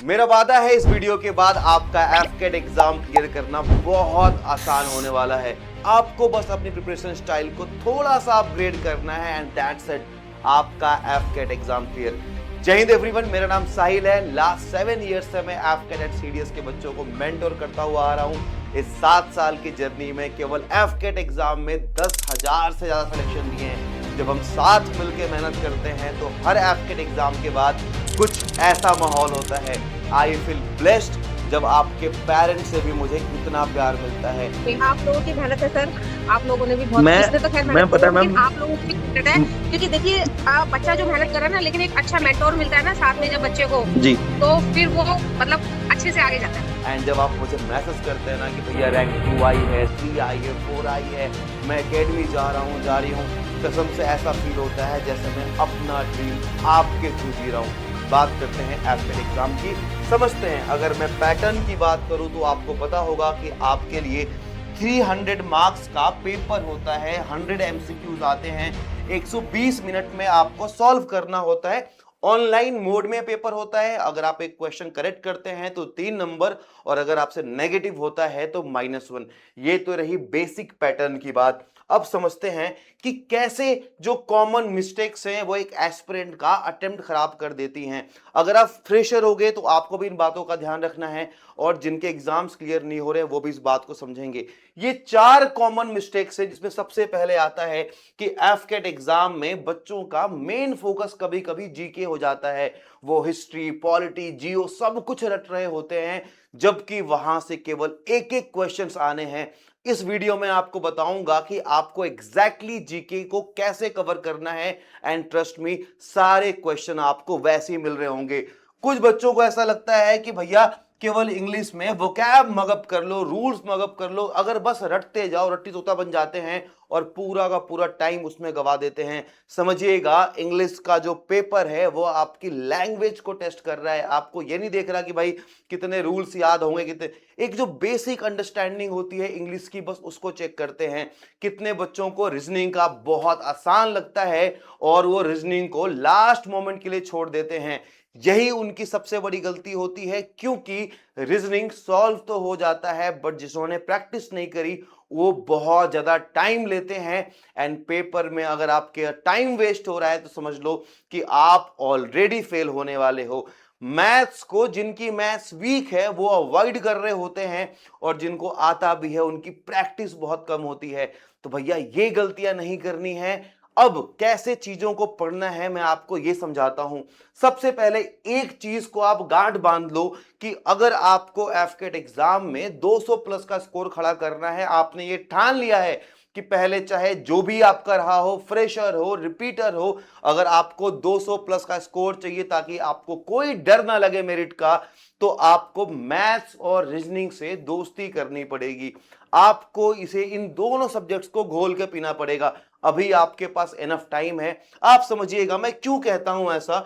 मेरा वादा है इस वीडियो के बाद आपका एफकेट एग्जाम क्लियर करना बहुत आसान होने वाला है। आपको बस अपनी प्रिपरेशन स्टाइल को थोड़ा सा अपग्रेड करना है एंड दैट्स इट, आपका एफकेट एग्जाम क्लियर। जय हिंद एवरीवन, मेरा नाम साहिल है। लास्ट 7 ईयर्स से मैं एफकेट एट सीडीएस के बच्चों को मेंटोर करता हुआ आ रहा हूँ। इस 7 साल की जर्नी में केवल एफकेट एग्जाम में 10,000 से ज्यादा सिलेक्शन दिए हैं। जब हम साथ मिलकर मेहनत करते हैं तो हर एफकेट एग्जाम के बाद कुछ ऐसा माहौल होता है। आई फील ब्लेस्ड जब आपके पेरेंट्स से भी मुझे इतना प्यार मिलता है। आप लोगों की मेहनत है सर, आप लोगों ने भी बहुत इसने तो खैर मेहनत की, लेकिन आप लोगों की मेहनत है, क्योंकि देखिए बच्चा जो मेहनत कर रहा है ना, लेकिन एक अच्छा मेंटोर मिलता है ना साथ में जब बच्चे को जी, तो फिर वो मतलब अच्छे से आगे जाता है। एंड जब आप मुझे मैसेज करते हैं ना कि भैया रैंक 2 आई है, 3 आई है, 4 आई है, मैं एकेडमी जा रही हूँ, कसम से ऐसा फील होता है जैसे मैं अपना ड्रीम आपके थ्रू जी रहा हूँ। बात करते हैं एफकेट एग्जाम की, समझते हैं। अगर मैं पैटर्न की बात करूं तो आपको पता होगा कि आपके लिए 300 मार्क्स का पेपर होता है, 100 एमसीक्यूज आते हैं, 120 मिनट में आपको सॉल्व करना होता है। ऑनलाइन मोड में पेपर होता है। अगर आप एक क्वेश्चन करेक्ट करते हैं तो 3 नंबर, और अगर आपसे नेगेटिव होता है तो -1। ये तो रही बेसिक पैटर्न की बात। अब समझते हैं कि कैसे जो कॉमन मिस्टेक्स हैं वो एक एस्पिरेंट का अटेम्प्ट खराब कर देती हैं। अगर आप फ्रेशर होगे तो आपको भी इन बातों का ध्यान रखना है, और जिनके एग्जाम्स क्लियर नहीं हो रहे वो भी इस बात को समझेंगे। ये 4 कॉमन मिस्टेक्स हैं, जिसमें सबसे पहले आता है कि एफकेट एग्जाम में बच्चों का मेन फोकस कभी कभी जीके हो जाता है। वो हिस्ट्री, पॉलिटी, जियो सब कुछ रट रहे होते हैं, जबकि वहां से केवल एक एक क्वेश्चंस आने हैं। इस वीडियो में आपको बताऊंगा कि आपको एग्जैक्टली जीके को कैसे कवर करना है, एंड ट्रस्ट मी, सारे क्वेश्चन आपको वैसे ही मिल रहे होंगे। कुछ बच्चों को ऐसा लगता है कि भैया केवल इंग्लिश में वोकैब मगअप कर लो, रूल्स मगअप कर लो, अगर बस रटते जाओ, रट्टी तोता बन जाते हैं और पूरा का पूरा टाइम उसमें गवा देते हैं। समझिएगा, इंग्लिश का जो पेपर है वो आपकी लैंग्वेज को टेस्ट कर रहा है। आपको ये नहीं देख रहा कि भाई कितने रूल्स याद होंगे, कितने, एक जो बेसिक अंडरस्टैंडिंग होती है इंग्लिश की, बस उसको चेक करते हैं। कितने बच्चों को रीजनिंग का बहुत आसान लगता है और वो रीजनिंग को लास्ट मोमेंट के लिए छोड़ देते हैं। यही उनकी सबसे बड़ी गलती होती है, क्योंकि रीजनिंग सॉल्व तो हो जाता है बट जिन्होंने प्रैक्टिस नहीं करी वो बहुत ज्यादा टाइम लेते हैं। एंड पेपर में अगर आपके टाइम वेस्ट हो रहा है तो समझ लो कि आप ऑलरेडी फेल होने वाले हो। मैथ्स को, जिनकी मैथ्स वीक है वो अवॉइड कर रहे होते हैं, और जिनको आता भी है उनकी प्रैक्टिस बहुत कम होती है। तो भैया ये गलतियां नहीं करनी है। अब कैसे चीजों को पढ़ना है मैं आपको ये समझाता हूं। सबसे पहले एक चीज को आप गांठ बांध लो कि अगर आपको एफकेट एग्जाम में 200 प्लस का स्कोर खड़ा करना है, आपने ये ठान लिया है कि पहले चाहे जो भी आपका रहा हो, फ्रेशर हो, रिपीटर हो, अगर आपको 200 प्लस का स्कोर चाहिए ताकि आपको कोई डर ना लगे मेरिट का, तो आपको मैथ्स और रीजनिंग से दोस्ती करनी पड़ेगी। आपको इसे, इन दोनों सब्जेक्ट्स को घोल के पीना पड़ेगा। अभी आपके पास एनफ टाइम है। आप समझिएगा मैं क्यों कहता हूं ऐसा।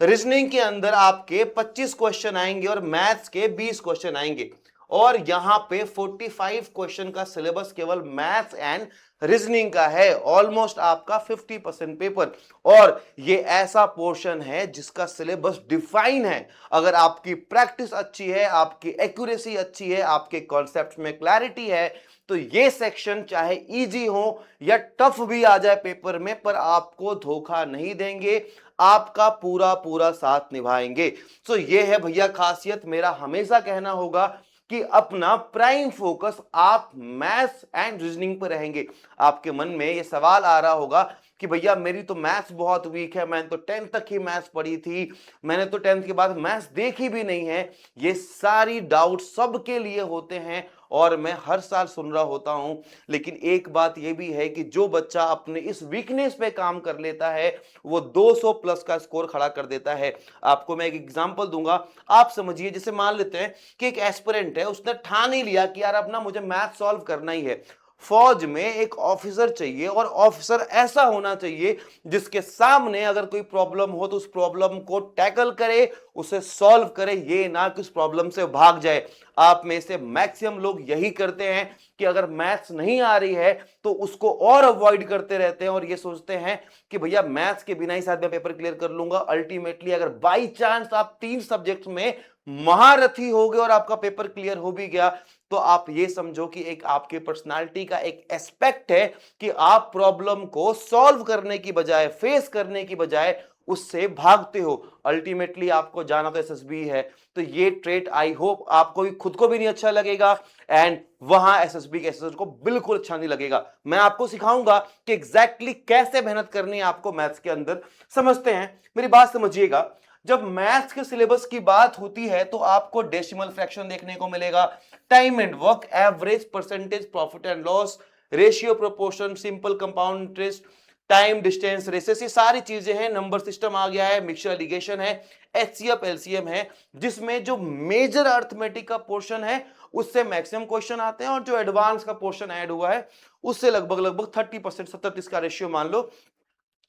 रीजनिंग के अंदर आपके 25 क्वेश्चन आएंगे और मैथ्स के 20 क्वेश्चन आएंगे, और यहां पे 45 क्वेश्चन का सिलेबस केवल मैथ्स एंड रीजनिंग का है। ऑलमोस्ट आपका 50% पेपर, और ये ऐसा पोर्शन है जिसका सिलेबस डिफाइन है। अगर आपकी प्रैक्टिस अच्छी है, आपकी एक्यूरेसी अच्छी है, आपके कॉन्सेप्ट में क्लैरिटी है, तो ये सेक्शन चाहे इजी हो या टफ भी आ जाए पेपर में, पर आपको धोखा नहीं देंगे, आपका पूरा पूरा साथ निभाएंगे। सो ये है भैया खासियत। मेरा हमेशा कहना होगा कि अपना प्राइम फोकस आप मैथ्स एंड रीजनिंग पर रहेंगे। आपके मन में ये सवाल आ रहा होगा कि भैया मेरी तो मैथ्स बहुत वीक है, मैंने तो 10th तक ही मैथ्स पढ़ी थी, मैंने तो 10th के बाद मैथ्स देखी भी नहीं है। ये सारी डाउट सबके लिए होते हैं और मैं हर साल सुन रहा होता हूं। लेकिन एक बात यह भी है कि जो बच्चा अपने इस वीकनेस पे काम कर लेता है वो 200 प्लस का स्कोर खड़ा कर देता है। आपको मैं एक एग्जांपल दूंगा, आप समझिए। जैसे मान लेते हैं कि एक एस्पिरेंट है, उसने ठान ही लिया कि यार अब ना मुझे मैथ सॉल्व करना ही है। फौज में एक ऑफिसर चाहिए, और ऑफिसर ऐसा होना चाहिए जिसके सामने अगर कोई प्रॉब्लम हो तो उस प्रॉब्लम को टैकल करे उसे सॉल्व करे, ये ना कि उस प्रॉब्लम से भाग जाए। आप में से मैक्सिमम लोग यही करते हैं कि अगर मैथ्स नहीं आ रही है तो उसको और अवॉइड करते रहते हैं और ये सोचते हैं कि भैया मैथ्स के बिना ही शायद मैं पेपर क्लियर कर लूंगा। अल्टीमेटली अगर बाई चांस आप 3 सब्जेक्ट्स में महारथी हो गए और आपका पेपर क्लियर हो भी गया तो आप ये समझो कि एक आपके पर्सनालिटी का एक एस्पेक्ट है कि आप प्रॉब्लम को सॉल्व करने की बजाय, फेस करने की बजाय उससे भागते हो। अल्टीमेटली आपको जाना तो एसएसबी है, तो ये ट्रेट आई होप आपको भी, खुद को भी नहीं अच्छा लगेगा एंड वहां एसएसबी के एसएसबी को बिल्कुल अच्छा नहीं लगेगा। मैं आपको सिखाऊंगा कि एग्जैक्टली कैसे मेहनत करनी है आपको मैथ्स के अंदर। समझते हैं, मेरी बात समझिएगा। जब मैथ्स के सिलेबस की बात होती है तो आपको डेसिमल फ्रैक्शन देखने को मिलेगा, time and work, average, percentage, profit and loss, ratio, proportion, simple compound interest, time, distance, races, ये सारी चीजें हैं। नंबर सिस्टम आ गया है, मिक्सचर लिगेशन है, एचसीएफ, एलसीएम है, जिसमें जो मेजर अर्थमेटिक का पोर्शन है उससे मैक्सिमम क्वेश्चन आते हैं और जो एडवांस का पोर्शन ऐड हुआ है उससे लगभग 30%, 70-30 का रेशियो मान लो,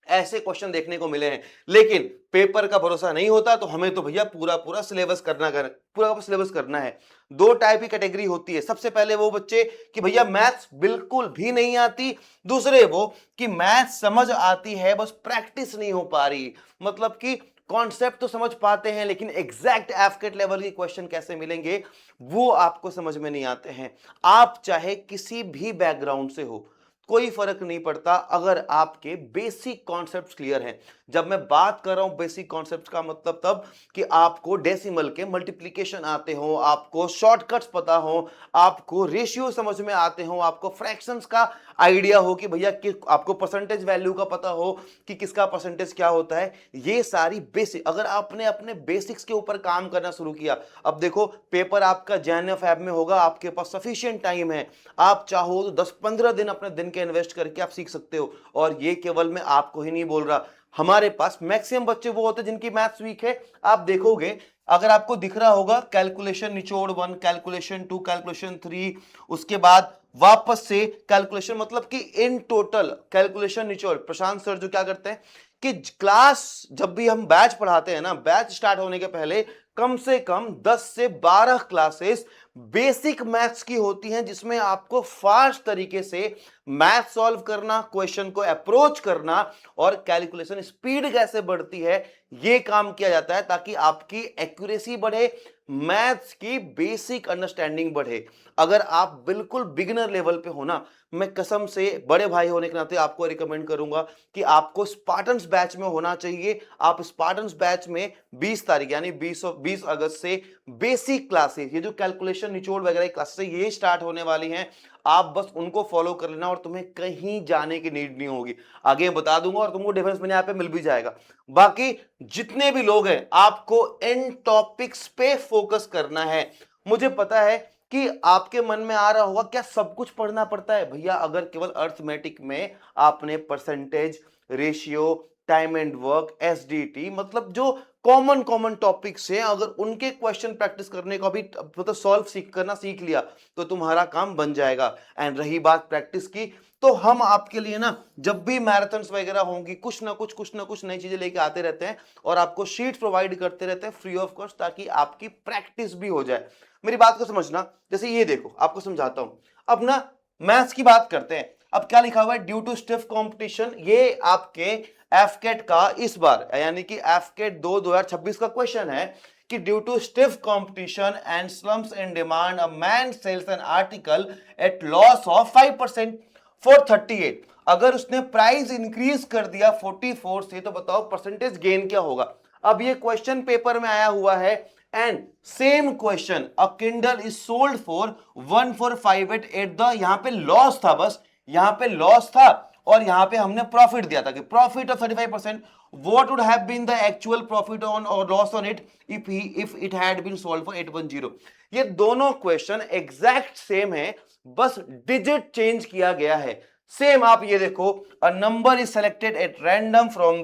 ऐसे क्वेश्चन देखने को मिले हैं। लेकिन पेपर का भरोसा नहीं होता तो हमें तो भैया पूरा सिलेबस करना है। 2 टाइप की कैटेगरी होती है। सबसे पहले वो बच्चे कि भैया मैथ्स बिल्कुल भी नहीं आती, दूसरे वो कि मैथ्स समझ आती है बस प्रैक्टिस नहीं हो पा रही। मतलब कि कॉन्सेप्ट तो समझ पाते हैं लेकिन एग्जैक्ट एफकेट लेवल के क्वेश्चन कैसे मिलेंगे वो आपको समझ में नहीं आते हैं। आप चाहे किसी भी बैकग्राउंड से हो, कोई फर्क नहीं पड़ता अगर आपके बेसिक कॉन्सेप्ट्स क्लियर हैं। जब मैं बात कर रहा हूं बेसिक कॉन्सेप्ट्स का मतलब तब कि आपको डेसिमल के मल्टीप्लिकेशन आते हो, आपको शॉर्टकट्स पता हो, आपको रेशियो समझ में आते हो, आपको फ्रैक्शंस का आइडिया हो कि भैया कि आपको परसेंटेज वैल्यू का पता हो कि किसका परसेंटेज क्या होता है। ये सारी बेसिक, अगर आपने अपने बेसिक्स के ऊपर काम करना शुरू किया, अब देखो पेपर आपका जैन फैब में होगा, आपके पास सफिशिएंट टाइम है, आप चाहो तो 10-15 दिन अपने दिन के इन्वेस्ट करके आप सीख सकते हो। और ये केवल मैं आपको ही नहीं बोल रहा, हमारे पास मैक्सिमम बच्चे वो होते हैं जिनकी मैथ्स वीक है। आप देखोगे, अगर आपको दिख रहा होगा कैलकुलेशन निचोड़ 1, कैलकुलेशन 2, कैलकुलेशन 3, उसके बाद वापस से कैलकुलेशन, मतलब कि इन टोटल कैलकुलेशन निचोड़। प्रशांत सर जो क्या करते हैं कि क्लास जब भी हम बैच पढ़ाते हैं ना, बैच स्टार्ट होने के पहले कम से कम 10 से 12 क्लासेस बेसिक मैथ्स की होती हैं, जिसमें आपको फास्ट तरीके से मैथ सॉल्व करना, क्वेश्चन को अप्रोच करना और कैलकुलेशन स्पीड कैसे बढ़ती है ये काम किया जाता है, ताकि आपकी एक्यूरेसी बढ़े, मैथ्स की बेसिक अंडरस्टैंडिंग बढ़े। अगर आप बिल्कुल बिगिनर लेवल पे हो ना, मैं कसम से बड़े भाई होने के नाते आपको रिकमेंड करूंगा कि आपको स्पार्टन्स बैच में होना चाहिए। आप स्पार्टन्स बैच में 20 तारीख यानी 20 अगस्त से बेसिक क्लासेस, ये जो कैलकुलेशन निचोड़ वगैरह क्लासेस ये स्टार्ट होने वाली हैं, आप बस उनको फॉलो कर लेना और तुम्हें कहीं जाने की नीड नहीं होगी। आगे बता दूंगा और तुमको डिफरेंस मैंने यहाँ पे मिल भी जाएगा। बाकी जितने भी लोग हैं आपको इन टॉपिक्स पे फोकस करना है। मुझे पता है कि आपके मन में आ रहा होगा क्या सब कुछ पढ़ना पड़ता है? भैया अगर केवल अर्थमेटिक में आपने percentage, ratio, time and work, SDT, मतलब जो कॉमन टॉपिक्स हैं, अगर उनके क्वेश्चन प्रैक्टिस करने को भी मतलब सॉल्व करना सीख लिया तो तुम्हारा काम बन जाएगा। एंड रही बात प्रैक्टिस की, तो हम आपके लिए ना जब भी मैराथन्स वगैरह होंगी कुछ ना कुछ नई चीजें लेके आते रहते हैं और आपको शीट्स प्रोवाइड करते रहते हैं फ्री ऑफ कॉस्ट, ताकि आपकी प्रैक्टिस भी हो जाए। मेरी बात को समझना, जैसे ये देखो आपको समझाता हूं। अब ना मैथ्स की बात करते हैं। अब क्या लिखा हुआ है, ड्यू टू स्टिफ कंपटीशन, ये आपके एफकेट का इस बार यानी कि एफकेट 2026 का क्वेश्चन है कि due to stiff competition and slumps in demand a man sells an article at loss of 5% for 38। अगर उसने प्राइस इंक्रीज कर दिया 44 से तो बताओ परसेंटेज गेन क्या होगा। अब ये क्वेश्चन पेपर में आया हुआ है and same question, a Kindle is sold for 1458 at the, यहां पे लॉस था, बस यहां पे लॉस था और यहां पे हमने प्रॉफिट दिया था कि profit of 35%, what would have been the actual profit on or loss on it if it had been sold for 810। ये दोनों क्वेश्चन एग्जैक्ट सेम है, बस डिजिट चेंज किया गया है। सेम आप ये देखो, a number is selected at random from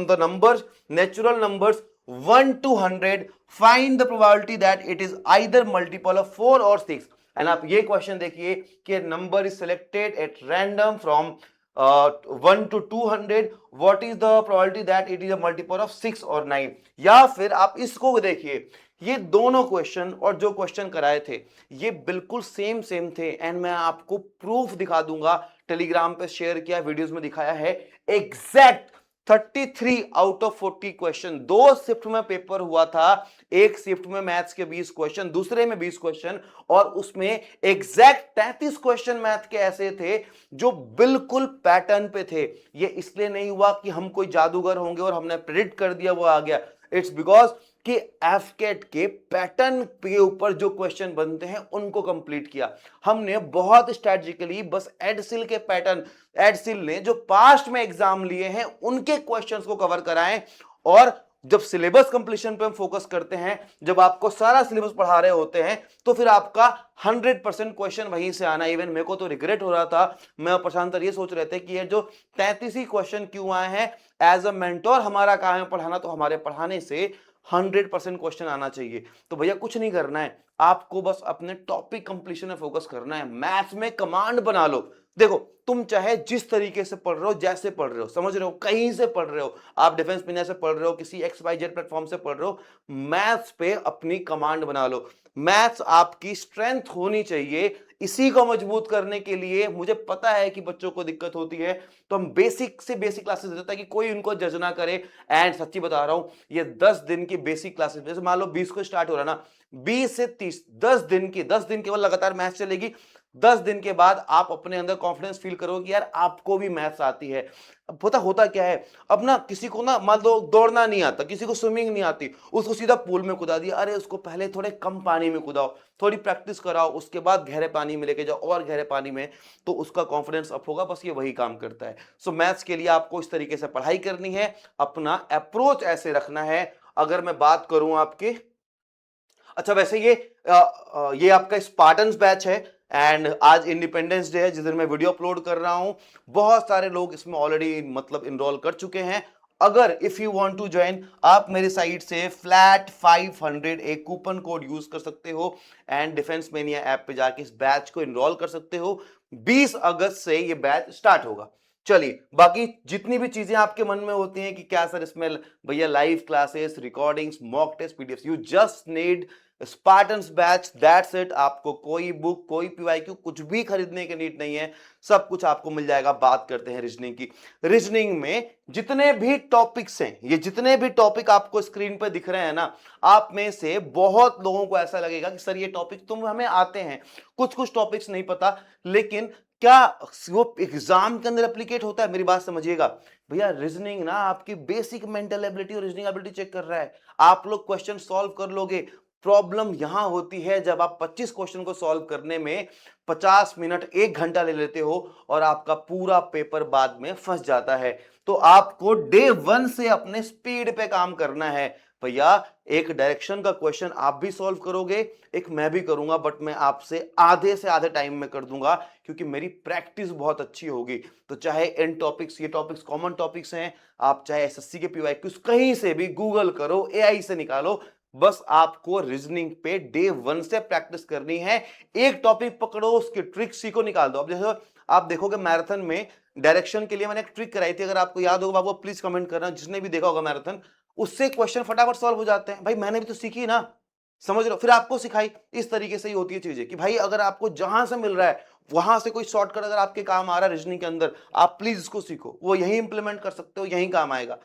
the numbers, natural numbers 1 to 100, find the probability that it is either multiple of 4 or 6। And आप ये क्वेश्चन देखिए कि number is selected at random from 1 to 200, what is the probability that it is a multiple of 6 और 9। या फिर आप इसको देखिए, ये दोनों क्वेश्चन और जो क्वेश्चन कराए थे ये बिल्कुल सेम थे, एंड मैं आपको प्रूफ दिखा दूंगा, टेलीग्राम पे शेयर किया, वीडियोस में दिखाया है, exact 33 out of 40 question. 2 shift में पेपर हुआ था, एक शिफ्ट में मैथ्स के 20 क्वेश्चन, दूसरे में 20 क्वेश्चन, और उसमें एग्जैक्ट 33 क्वेश्चन मैथ के ऐसे थे जो बिल्कुल पैटर्न पे थे। ये इसलिए नहीं हुआ कि हम कोई जादूगर होंगे और हमने प्रेडिक्ट कर दिया वो आ गया, इट्स बिकॉज कि एफकेट के पैटर्न के ऊपर जो क्वेश्चन बनते हैं उनको कंप्लीट किया हमने बहुत स्ट्रेटेजिकली। बस एडसिल के पैटर्न, एडसिल ने जो पास्ट में एग्जाम लिए हैं उनके क्वेश्चंस को कवर कराएं, और जब सिलेबस कंप्लीशन पे हम फोकस करते हैं, जब आपको सारा सिलेबस पढ़ा रहे होते हैं, तो फिर आपका 100% क्वेश्चन वहीं से आना। इवन मेरे को तो रिग्रेट हो रहा था, मैं और प्रशांत सर ये सोच रहे थे कि ये जो 33 ही क्वेश्चन क्यों आए हैं, एज अ मेंटोर हमारा काम है पढ़ाना, तो हमारे पढ़ाने से 100% क्वेश्चन आना चाहिए। तो भैया कुछ नहीं करना है, आपको बस अपने टॉपिक कंप्लीशन में फोकस करना है। मैथ्स में कमांड बना लो। देखो तुम चाहे जिस तरीके से पढ़ रहे हो, जैसे पढ़ रहे हो, समझ रहे हो, कहीं से पढ़ रहे हो, आप डिफेंस पीना से पढ़ रहे हो, किसी XYZ प्लेटफॉर्म से पढ़ रहे हो, मैथ्स पे अपनी कमांड बना लो। मैथ्स आपकी स्ट्रेंथ होनी चाहिए। इसी को मजबूत करने के लिए मुझे पता है कि बच्चों को दिक्कत होती है, तो हम बेसिक से बेसिक क्लासेस देते हैं कि कोई उनको जज ना करे। एंड सच्ची बता रहा हूं, ये 10 दिन की बेसिक क्लासेस, जैसे मान लो 20 को स्टार्ट हो रहा ना, 20 से 30, 10 दिन केवल लगातार मैथ्स चलेगी। 10 दिन के बाद आप अपने अंदर कॉन्फिडेंस फील करोगे कि यार आपको भी मैथ्स आती है। अब पता होता क्या है, अब ना किसी को ना मान लो दौड़ना नहीं आता, किसी को स्विमिंग नहीं आती, उसको सीधा पूल में कूदा दिया। अरे उसको पहले थोड़े कम पानी में कूदाओ, थोड़ी प्रैक्टिस कराओ, उसके बाद गहरे पानी में लेके जाओ, और गहरे पानी में, तो उसका कॉन्फिडेंस अप होगा। बस ये वही काम करता है। सो मैथ्स के लिए आपको इस तरीके से पढ़ाई करनी है, अपना अप्रोच ऐसे रखना है। अगर मैं बात करूं आपके, अच्छा वैसे ये आपका स्पार्टन्स बैच है, एंड आज इंडिपेंडेंस डे है जिस दिन मैं वीडियो अपलोड कर रहा हूं। बहुत सारे लोग इसमें ऑलरेडी मतलब इनरोल कर चुके हैं। अगर if you want to join, आप मेरी साइट से फ्लैट 500 एक कूपन कोड यूज कर सकते हो, एंड डिफेंस मेनिया ऐप पे जाके इस बैच को इनरोल कर सकते हो। 20 अगस्त से ये बैच स्टार्ट होगा। चलिए, बाकी जितनी भी चीजें आपके मन में होती हैं कि क्या सर इसमें भैया live classes, recordings, mock test, PDF, you just need Spartans batch, that's it. आपको कोई बुक, कोई पीवाईक्यू कुछ भी खरीदने की नीड नहीं है, सब कुछ आपको मिल जाएगा। बात करते हैं रीजनिंग की। रीजनिंग में जितने भी टॉपिक्स हैं, ये जितने भी टॉपिक आपको स्क्रीन पर दिख रहे हैं ना, आप में से बहुत लोगों को ऐसा लगेगा कि सर ये टॉपिक तुम हमें आते हैं, कुछ टॉपिक्स नहीं पता, लेकिन क्या वो एग्जाम के अंदर एप्लीकेट होता है? मेरी बात समझिएगा भैया, रीजनिंग ना आपकी बेसिक मेंटल एबिलिटी और रीजनिंग एबिलिटी चेक कर रहा है। आप लोग क्वेश्चन सॉल्व कर लोगे। प्रॉब्लम यहां होती है जब आप 25 क्वेश्चन को सॉल्व करने में 50 मिनट, 1 घंटा ले लेते हो, और आपका पूरा पेपर बाद में फंस जाता है। तो आपको डे 1 से अपने स्पीड पे काम करना है भैया। एक डायरेक्शन का क्वेश्चन आप भी सॉल्व करोगे, एक मैं भी करूंगा, बट मैं आपसे आधे से आधे टाइम में कर दूंगा, क्योंकि मेरी प्रैक्टिस बहुत अच्छी होगी। तो चाहे इन टॉपिक्स, ये टॉपिक्स कॉमन टॉपिक्स हैं, आप चाहे एसएससी के पीवाईक्यूज कहीं से भी गूगल करो, एआई से निकालो, बस आपको रीजनिंग पे डे 1 से प्रैक्टिस करनी है। एक टॉपिक पकड़ो, उसकी ट्रिक सीखो, निकाल दो। अब जैसे आप देखोगे मैराथन में डायरेक्शन के लिए मैंने एक ट्रिक कराई थी, अगर आपको याद होगा बाबू प्लीज कमेंट करना, जिसने भी देखा होगा मैराथन, उससे क्वेश्चन फटाफट सॉल्व हो जाते हैं। भाई मैंने भी तो सीखी ना, समझ रहे हो, फिर आपको सिखाई। इस तरीके से ही होती है चीजें कि भाई अगर आपको जहां से मिल रहा है वहां से कोई शॉर्टकट अगर आपके काम आ रहा है रीजनिंग के अंदर, आप प्लीज इसको सीखो, वो यही इंप्लीमेंट कर सकते हो, यही काम आएगा।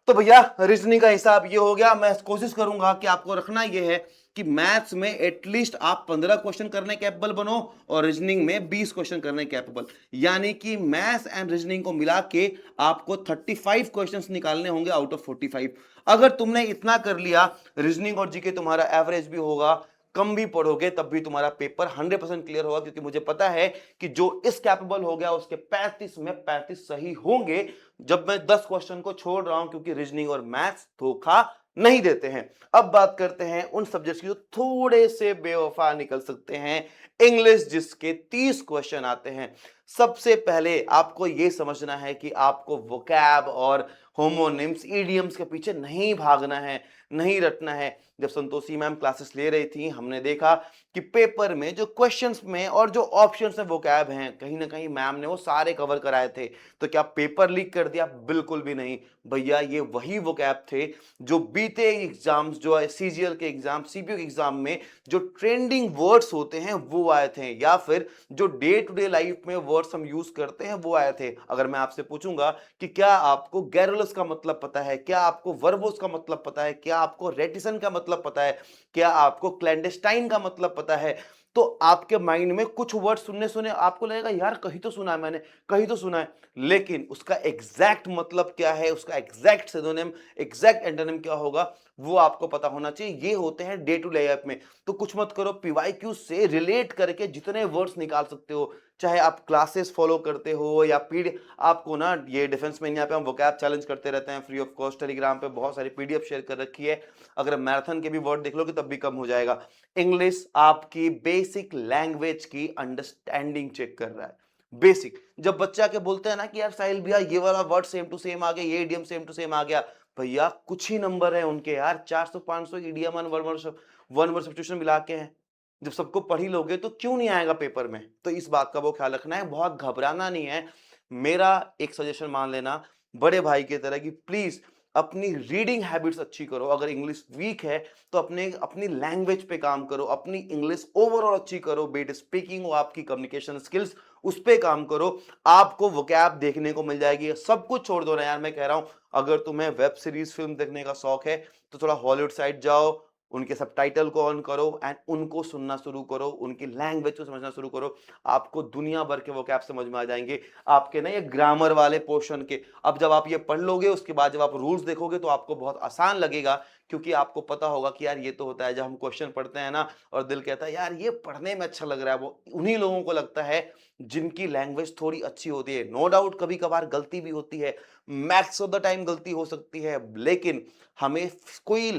तो भैया रीजनिंग का हिसाब ये हो गया। मैं कोशिश करूंगा कि आपको रखना ये है कि मैथ्स में एटलीस्ट आप 15 क्वेश्चन करने कैपेबल बनो, और रीजनिंग में 20 क्वेश्चन करने कैपेबल, यानी कि मैथ्स एंड रीजनिंग को मिला के आपको 35 क्वेश्चंस निकालने होंगे आउट ऑफ 45। अगर तुमने इतना कर लिया, रीजनिंग और जीके तुम्हारा एवरेज भी होगा, कम भी पढ़ोगे तब भी तुम्हारा पेपर 100% क्लियर होगा, क्योंकि मुझे पता है कि जो इस कैपेबल हो गया उसके 35 में 35 सही होंगे, जब मैं 10 क्वेश्चन को छोड़ रहा हूं, क्योंकि रीजनिंग और मैथ्स धोखा नहीं देते हैं। अब बात करते हैं उन सब्जेक्ट्स की जो थोड़े से बेवफा निकल सकते हैं। इंग्लिश, जिसके 30 क्वेश्चन आते हैं। सबसे पहले आपको यह समझना है कि आपको वोकैब और होमोनिम्स, इडियम्स के पीछे नहीं भागना है, नहीं रटना है। जब संतोषी मैम क्लासेस ले रही थी, हमने देखा कि पेपर में जो क्वेश्चंस में और जो ऑप्शंस में वोकैब हैं, कहीं ना कहीं मैम ने वो सारे कवर कराए थे। तो क्या पेपर लीक कर दिया? बिल्कुल भी नहीं भैया, ये वही वोकैब थे जो बीते एग्जाम्स, जो है सीजीएल के एग्जाम, सीपीयू के एग्जाम में जो ट्रेंडिंग वर्ड्स होते हैं वो आए थे, या फिर जो डे टू डे लाइफ में वर्ड्स हम यूज करते हैं वो आए थे। अगर मैं आपसे पूछूंगा कि क्या आपको गैरुलस का मतलब पता है, क्या आपको वर्बोस का मतलब पता है, क्या आपको रेटिसन का मतलब पता है, क्या आपको क्लैंडेस्टाइन का मतलब पता है, तो आपके माइंड में कुछ वर्ड सुनने सुने आपको लगेगा यार कहीं तो सुना है मैंने, कहीं तो सुना है, लेकिन उसका एग्जैक्ट मतलब क्या है, उसका एग्जैक्ट सिनोनिम, एग्जैक्ट एंटोनिम क्या होगा, वो आपको पता होना चाहिए। ये होते हैं डे टू डे लाइफ में। तो कुछ मत करो, पीवाईक्यू से रिलेट करके जितने वर्ड्स निकाल सकते हो, चाहे आप क्लासेस फॉलो करते हो या पीडी, आपको ना ये डिफेंस में यहाँ पे हम वोकैब चैलेंज करते रहते हैं फ्री ऑफ कॉस्ट, टेलीग्राम पे बहुत सारी पीडीएफ शेयर कर रखी है, अगर मैराथन के भी वर्ड देख लोगे तब भी कम हो जाएगा। इंग्लिश आपकी बेसिक लैंग्वेज की अंडरस्टैंडिंग चेक कर रहा है, बेसिक। जब बच्चा के बोलते हैं ना कि यार साहिल भैया ये वाला वर्ड सेम टू सेम आ गया, ये इडियम सेम टू सेम आ गया, भैया कुछ ही नंबर है उनके यार, 400-500 इडियम वन वर्ड सब्स्टिट्यूशन मिला के हैं। जब सबको पढ़ ही लोगे तो क्यों नहीं आएगा पेपर में? तो इस बात का वो ख्याल रखना है, बहुत घबराना नहीं है। मेरा एक सजेशन मान लेना बड़े भाई की तरह कि प्लीज अपनी रीडिंग हैबिट्स अच्छी करो। अगर इंग्लिश वीक है तो अपनी लैंग्वेज पे काम करो, अपनी इंग्लिश ओवरऑल अच्छी करो, बी इट स्पीकिंग हो, आपकी कम्युनिकेशन स्किल्स, उस पे काम करो, आपको वोकैब देखने को मिल जाएगी। सब कुछ छोड़ दो ना यार, मैं कह रहा हूं अगर तुम्हें वेब सीरीज फिल्म देखने का शौक है तो थोड़ा हॉलीवुड साइड जाओ, उनके सबटाइटल को ऑन करो एंड उनको सुनना शुरू करो, उनकी लैंग्वेज को समझना शुरू करो, आपको दुनिया भर के वोकैब समझ में आ जाएंगे। आपके ना ये ग्रामर वाले पोर्शन के, अब जब आप ये पढ़ लोगे उसके बाद जब आप रूल्स देखोगे तो आपको बहुत आसान लगेगा, क्योंकि आपको पता होगा कि यार ये तो होता है। जब हम क्वेश्चन पढ़ते हैं ना और दिल कहता है यार ये पढ़ने में अच्छा लग रहा है, वो उन्हीं लोगों को लगता है जिनकी लैंग्वेज थोड़ी अच्छी होती है। नो डाउट कभी कभार गलती भी होती है, मैक्स ऑफ द टाइम गलती हो सकती है, लेकिन हमें कोई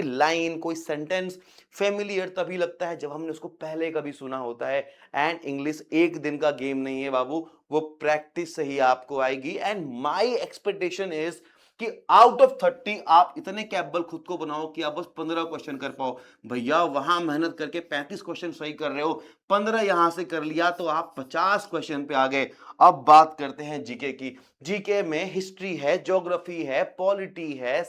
लाइन कोई सेंटेंस फेमिलियर तभी लगता है जब हमने उसको पहले कभी सुना होता है। एंड इंग्लिश एक दिन का गेम नहीं है बाबू, वो प्रैक्टिस से ही आपको आएगी। एंड माय एक्सपेक्टेशन इज कि आउट ऑफ 30 आप इतने कैपेबल खुद को बनाओ कि आप बस 15 क्वेश्चन कर पाओ। भैया वहां मेहनत करके 35 क्वेश्चन सही कर रहे हो, 15 यहां से कर लिया तो आप 50 क्वेश्चन पे आ गए। अब बात करते हैं जीके की। जीके में हिस्ट्री है, ज्योग्राफी है, पॉलिटी है,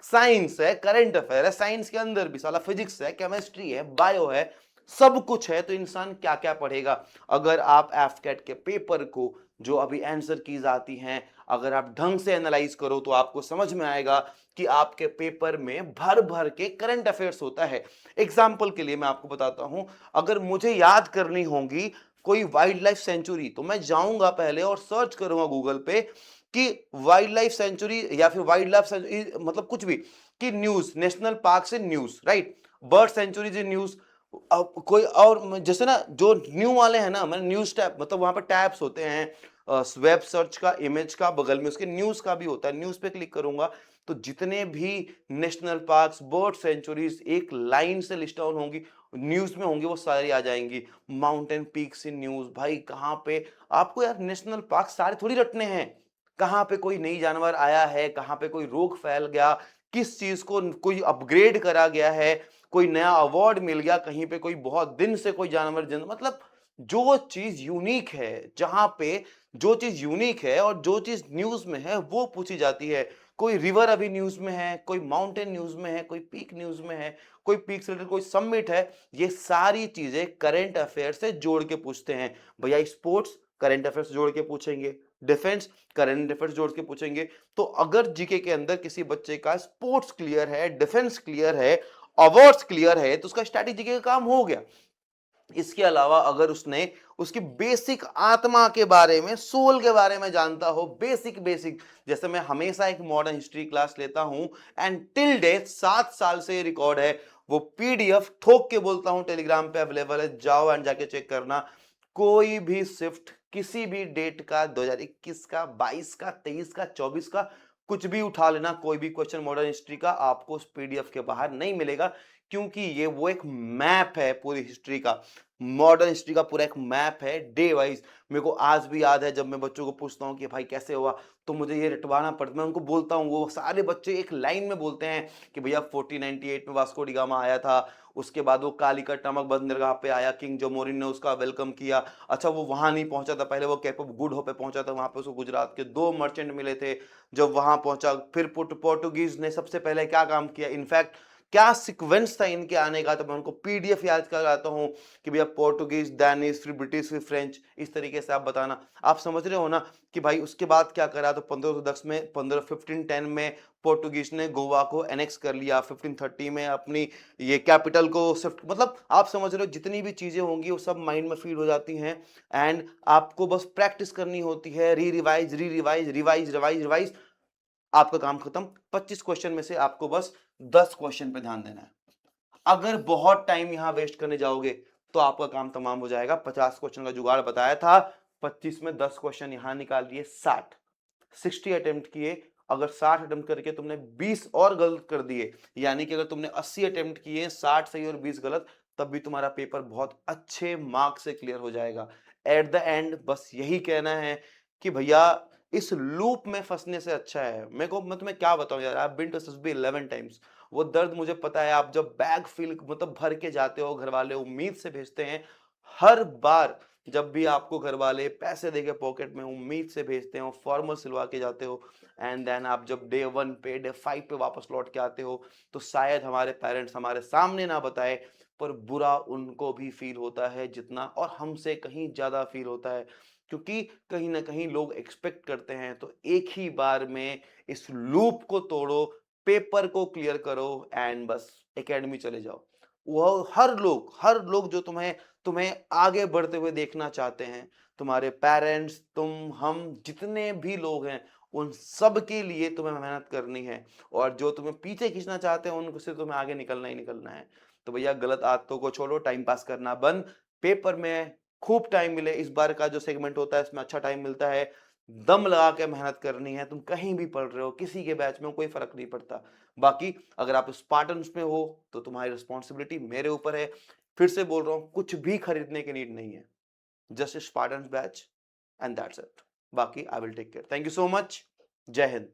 साइंस है, करंट अफेयर है, साइंस के अंदर भी साला फिजिक्स है, केमिस्ट्री है, बायो है, सब कुछ है। तो इंसान क्या क्या पढ़ेगा? अगर आप एफकेट के पेपर को जो अभी आंसर कीज आती हैं अगर आप ढंग से एनालाइज करो तो आपको समझ में आएगा कि आपके पेपर में भर भर के करंट अफेयर्स होता है। एग्जाम्पल के लिए मैं आपको बताता हूं, अगर मुझे याद करनी होगी कोई वाइल्ड लाइफ सेंचुरी तो मैं जाऊंगा पहले और सर्च करूंगा गूगल पे कि वाइल्ड लाइफ सेंचुरी या फिर वाइल्ड लाइफ सेंचुरी मतलब कुछ भी, कि न्यूज, नेशनल पार्क से news, right, bird sanctuary news. कोई और जैसे ना जो न्यू वाले हैं ना, मैंने न्यूज टैब मतलब वहां पर टैब्स होते हैं, वेब सर्च का, इमेज का, बगल में उसके न्यूज का भी होता है। न्यूज पे क्लिक करूंगा तो जितने भी नेशनल पार्क्स, बर्ड सेंचुरीज एक लाइन से लिस्ट डाउन होंगी, न्यूज में होंगी, वो सारी आ जाएंगी। माउंटेन पीक्स इन न्यूज, भाई कहाँ पे आपको यार नेशनल पार्क सारे थोड़ी रटने हैं, कहाँ पे कोई नई जानवर आया है, कहाँ पे कोई रोग फैल गया, किस चीज को कोई अपग्रेड करा गया है, कोई नया अवार्ड मिल गया, कहीं पे कोई बहुत दिन से कोई जानवर मतलब जो चीज यूनिक है, जहां पे जो चीज यूनिक है और जो चीज न्यूज में है वो पूछी जाती है। कोई रिवर अभी न्यूज में है, कोई माउंटेन न्यूज में है, कोई पीक न्यूज में है, कोई पीक से रिलेटेड कोई समिट है, ये सारी चीजें करंट अफेयर से जोड़ के पूछते हैं। भैया स्पोर्ट्स करंट अफेयर से जोड़ के पूछेंगे, डिफेंस करंट अफेयर्स जोड़ के पूछेंगे। तो अगर जीके के अंदर किसी बच्चे का स्पोर्ट्स क्लियर है, डिफेंस क्लियर है, अवार्ड्स क्लियर है, तो उसका स्ट्रैटेजी का काम हो गया। इसके अलावा अगर उसने उसकी बेसिक आत्मा के बारे में, सोल के बारे में जानता हो, बेसिक जैसे मैं हमेशा एक मॉडर्न हिस्ट्री क्लास लेता हूं एंड टिल डेट 7 साल से रिकॉर्ड है, वो पीडीएफ ठोक के बोलता हूं टेलीग्राम पे अवेलेबल है, जाओ एंड जाके चेक करना। कोई भी शिफ्ट किसी भी डेट का, 2021 का, 22 का, 23 का, 24 का, कुछ भी उठा लेना, कोई भी क्वेश्चन मॉडर्न हिस्ट्री का आपको उस पीडीएफ के बाहर नहीं मिलेगा, क्योंकि ये वो एक मैप है पूरी हिस्ट्री का। मॉडर्न हिस्ट्री का पूरा एक मैप है डे वाइज। मेरे को आज भी याद है जब मैं बच्चों को पूछता हूँ कि भाई कैसे हुआ, तो मुझे ये रटवाना पड़ता है। मैं उनको बोलता हूँ, वो सारे बच्चे एक लाइन में बोलते हैं कि भैया 1498 में वास्को डी गामा आया था, उसके बाद वो कालीकट नामक बंदरगाह पे आया, किंग जोमोरिन ने उसका वेलकम किया। अच्छा वो वहां नहीं पहुंचा था, पहले वो केप ऑफ गुड होप पे पहुंचा था, वहां पे उसको गुजरात के 2 मर्चेंट मिले थे। जब वहां पहुंचा फिर पोर्टुगीज ने सबसे पहले क्या काम किया, इनफैक्ट क्या सीक्वेंस था इनके आने का, तो मैं उनको पीडीएफ याद कराता हूँ कि भैया पोर्टुगीज, डैनिश, फिर ब्रिटिश, फिर फ्रेंच, इस तरीके से आप बताना। आप समझ रहे हो ना कि भाई उसके बाद क्या करा, तो 1510 में 1510 में पोर्टुगीज ने गोवा को एनेक्स कर लिया, 1530 में अपनी ये कैपिटल को शिफ्ट, मतलब आप समझ रहे हो जितनी भी चीजें होंगी वो सब माइंड में फीड हो जाती हैं। एंड आपको बस प्रैक्टिस करनी होती है, री रिवाइज रिवाइज रिवाइज रिवाइज, आपका काम खत्म। 25 क्वेश्चन में से आपको बस 10 क्वेश्चन पे ध्यान देना है। अगर बहुत टाइम यहां वेस्ट करने जाओगे तो आपका काम तमाम हो जाएगा। 50 क्वेश्चन का जुगाड़ बताया था, 25 में 10 क्वेश्चन यहां निकाल दिए, 60 अटेम्प्ट किए। अगर 60 अटेम्प्ट करके तुमने 20 और गलत कर दिए, यानी कि अगर तुमने 80 अटेम्प्ट किए, 60 सही और 20 गलत, तब भी तुम्हारा पेपर बहुत अच्छे मार्क्स से क्लियर हो जाएगा। एट द एंड बस यही कहना है कि भैया इस लूप में फंसने से अच्छा है, मैं तुम्हें क्या बताऊं यार, I been to SSB 11 times. वो दर्द मुझे पता है। आप जब बैग फील मतलब भर के जाते हो, घर वाले उम्मीद से भेजते हैं, हर बार जब भी आपको घर वाले पैसे देके पॉकेट में उम्मीद से भेजते हो, फॉर्मल सिलवा के जाते हो, एंड देन आप जब डे 1 पे डे 5 पे वापस लौट के आते हो, तो शायद हमारे पेरेंट्स हमारे सामने ना बताए, पर बुरा उनको भी फील होता है जितना, और हमसे कहीं ज्यादा फील होता है, क्योंकि कहीं ना कहीं लोग एक्सपेक्ट करते हैं। तो एक ही बार में इस लूप को तोड़ो, पेपर को क्लियर करो, एंड बस एकेडमी चले जाओ। वो हर लोग जो तुम्हें तुम्हें आगे बढ़ते हुए देखना चाहते हैं, तुम्हारे पेरेंट्स, तुम, हम, जितने भी लोग हैं, उन सब के लिए तुम्हें मेहनत करनी है, और जो तुम्हें पीछे खींचना चाहते हैं उनसे तुम्हें आगे निकलना ही निकलना है। तो भैया गलत आदतों को छोड़ो, टाइम पास करना बंद, पेपर में खूब टाइम मिले। इस बार का जो सेगमेंट होता है इसमें अच्छा टाइम मिलता है, दम लगा के मेहनत करनी है। तुम कहीं भी पढ़ रहे हो, किसी के बैच में हो, कोई फर्क नहीं पड़ता। बाकी अगर आप स्पार्टन्स में हो तो तुम्हारी रिस्पॉन्सिबिलिटी मेरे ऊपर है। फिर से बोल रहा हूं, कुछ भी खरीदने की नीड नहीं है, just Spartans batch, and that's it. बाकी I will take care. Thank you so much. जय हिंद।